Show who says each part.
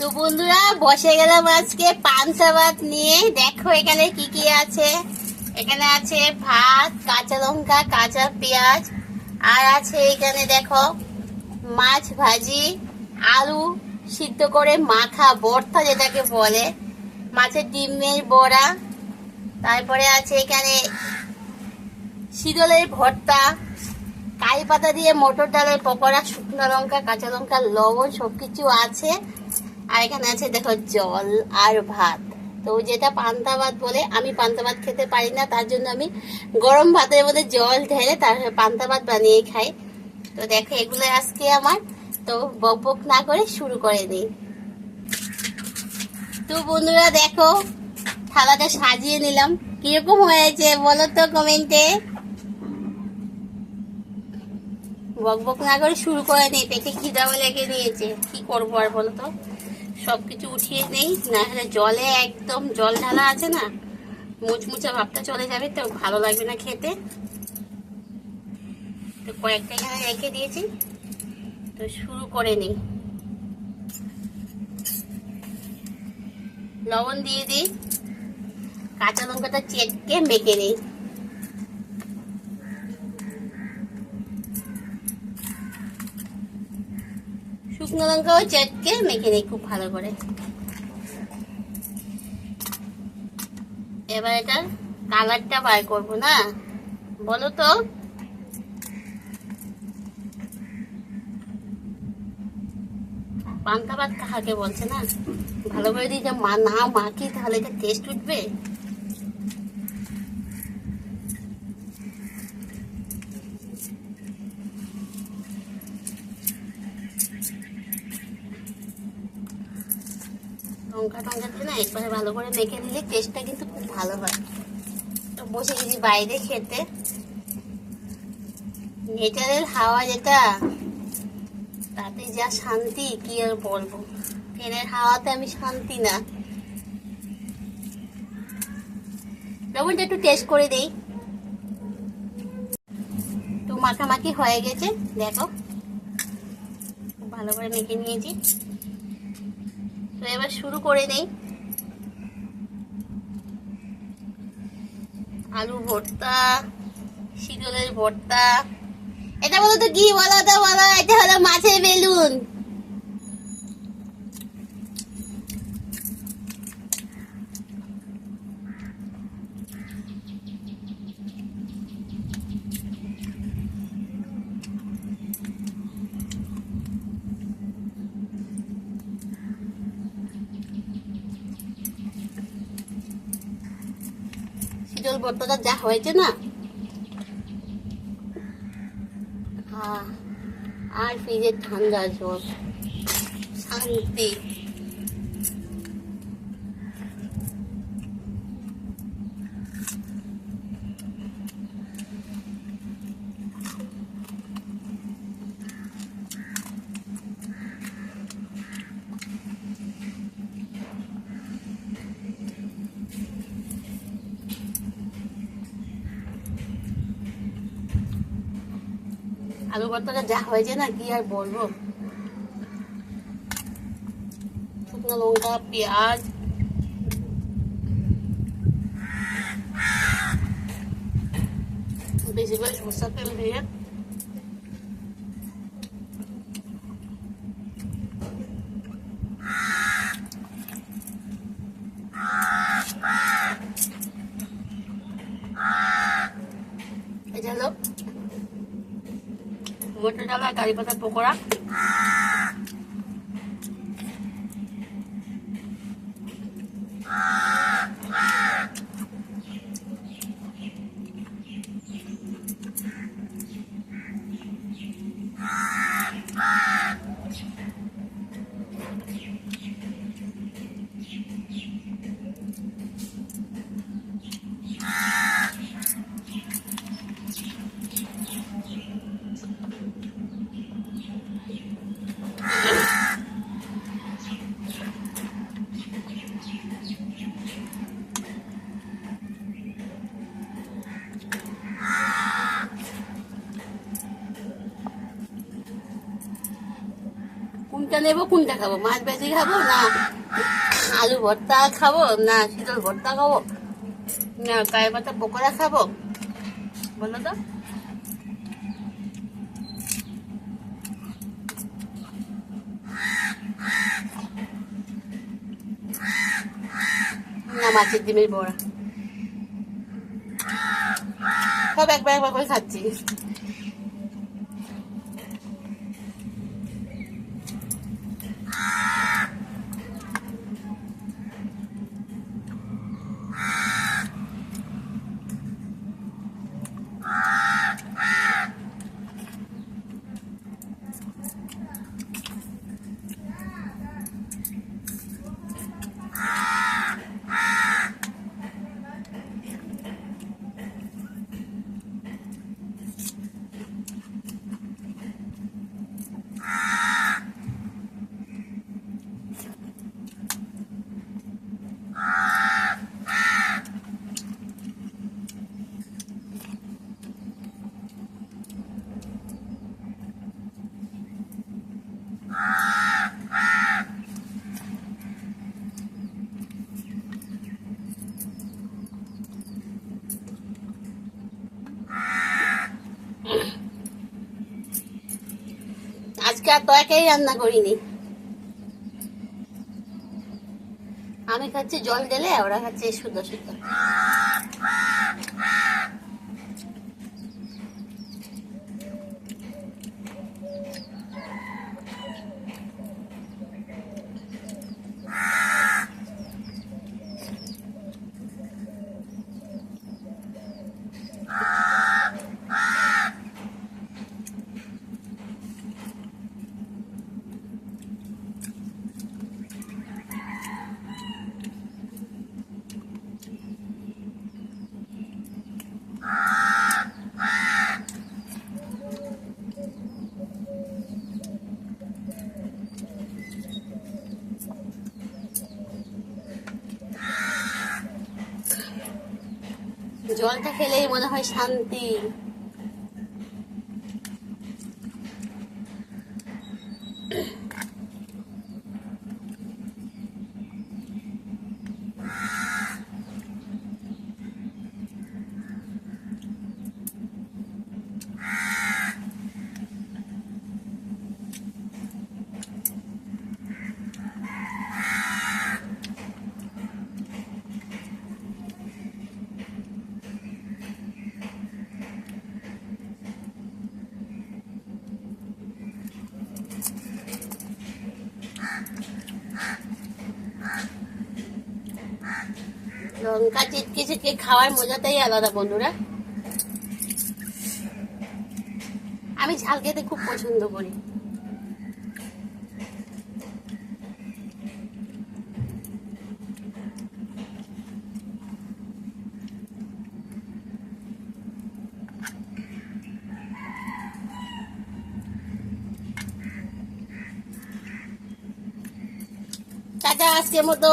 Speaker 1: তো বন্ধুরা বসে গেলাম আজকে পান্তা ভাত নিয়ে। দেখো এখানে কি কি আছে। এখানে আছে ভাত, কাঁচা লঙ্কা, কাঁচা পেঁয়াজ, আর আছে এখানে দেখো মাছ ভাজি, আলু সিদ্ধ করে মাখা ভর্তা যেটাকে বলে, মাছের ডিমের বড়া, তারপরে আছে এখানে শীতলের ভর্তা, কারি পাতা দিয়ে মটর ডালের পকোড়া, শুকনো লঙ্কা, কাঁচা লঙ্কা, লবণ সবকিছু আছে। আর এখানে আছে দেখো জল আর ভাত। তো যেটা পান্তা ভাত বলে, আমি পান্তা ভাত খেতে পারি না, তার জন্য আমি গরম ভাতের মধ্যে জল ঢেলে তারপরে পান্তা ভাত বানিয়ে খাই। তো দেখো এগুলো আজকে আমার। তো বক বক না করে শুরু করে দিই। তো বন্ধুরা দেখো থালাটা সাজিয়ে নিলাম, কিরকম হয়েছে বলো তো কমেন্টে। বক বক না করে শুরু করে নেই, পেটে খিদাও লেগে নিয়েছে, কি করবো আর বলো তো। সবকিছু উঠিয়ে নেই, না হলে জলে একদম জল ঢালা আছে না, মুচমুচা ভাবটা চলে যাবে, তো ভালো লাগবে না খেতে। তো কয়েকটা এখানে রেখে দিয়েছি, তো শুরু করে নিই। লবণ দিয়ে দিই, কাঁচা লঙ্কাটা চেটকে মেখে নিই। শুকনো লঙ্কাও চেটকে মেখে নিই খুব ভালো করে। এবার এটার কালারটা বার করবো না, বলো তো। পান্তা ভাত কাহাকে বলছে না, ভালো করে দিই যে না মাখি তাহলে এটা টেস্ট উঠবে। লঙ্কা টঙ্কা দিয়ে না একবারে ভালো করে মেখে নিলে টেস্টটা কিন্তু খুব ভালো হয়। তো বসে গেছি বাইরে খেতে, নেচারের হাওয়া যেটা, তাতে যা শান্তি কি আর বলবো। ফ্যানের হাওয়াতে আমি শান্তি না। লবণটা একটু টেস্ট করে দেই। তো মাখামাখি হয়ে গেছে দেখো, ভালো করে মেখে নিয়েছি। তো এবার শুরু করে নেই। আলু ভর্তা, শীতলের ভর্তা, এটা বলো তো কি বলো তো বলো। এটা হলো মাছের বেলুন। শীতল ভর্তাটা যা হয়েছে না, আর ফ্রিজের ঠান্ডা জল, শান্তি। আলু ভর্তাটা যা হয়েছে না কি আর বলবো। শুকনো লঙ্কা, পেঁয়াজ, বেশি করে সরষের তেল দিয়ে এটা হলো মটর ডাল আর কারি পাতার পকোড়া। নেব, কোনটা খাবো? মাছ ভাজি খাবো, না আলু ভর্তা খাবো, না শীতল ভর্তা খাবো, না কারি পাতা পকোড়া খাবো, বলো তো? না মাছের ডিমের বড়া, সব একবার একবার করে খাচ্ছি। আজকে আর তরকারি রান্না করিনি, আমি খাচ্ছি জল ঢেলে, ওরা খাচ্ছে শুদ্ধ শুদ্ধ। জলটা খেলেই মনে হয় শান্তি। লঙ্কা চিটকে চিটকে খাওয়ার মজাটাই আলাদা বন্ধুরা। আমি ঝাল খেতে খুব পছন্দ করি। টাটা, আজকের মতো।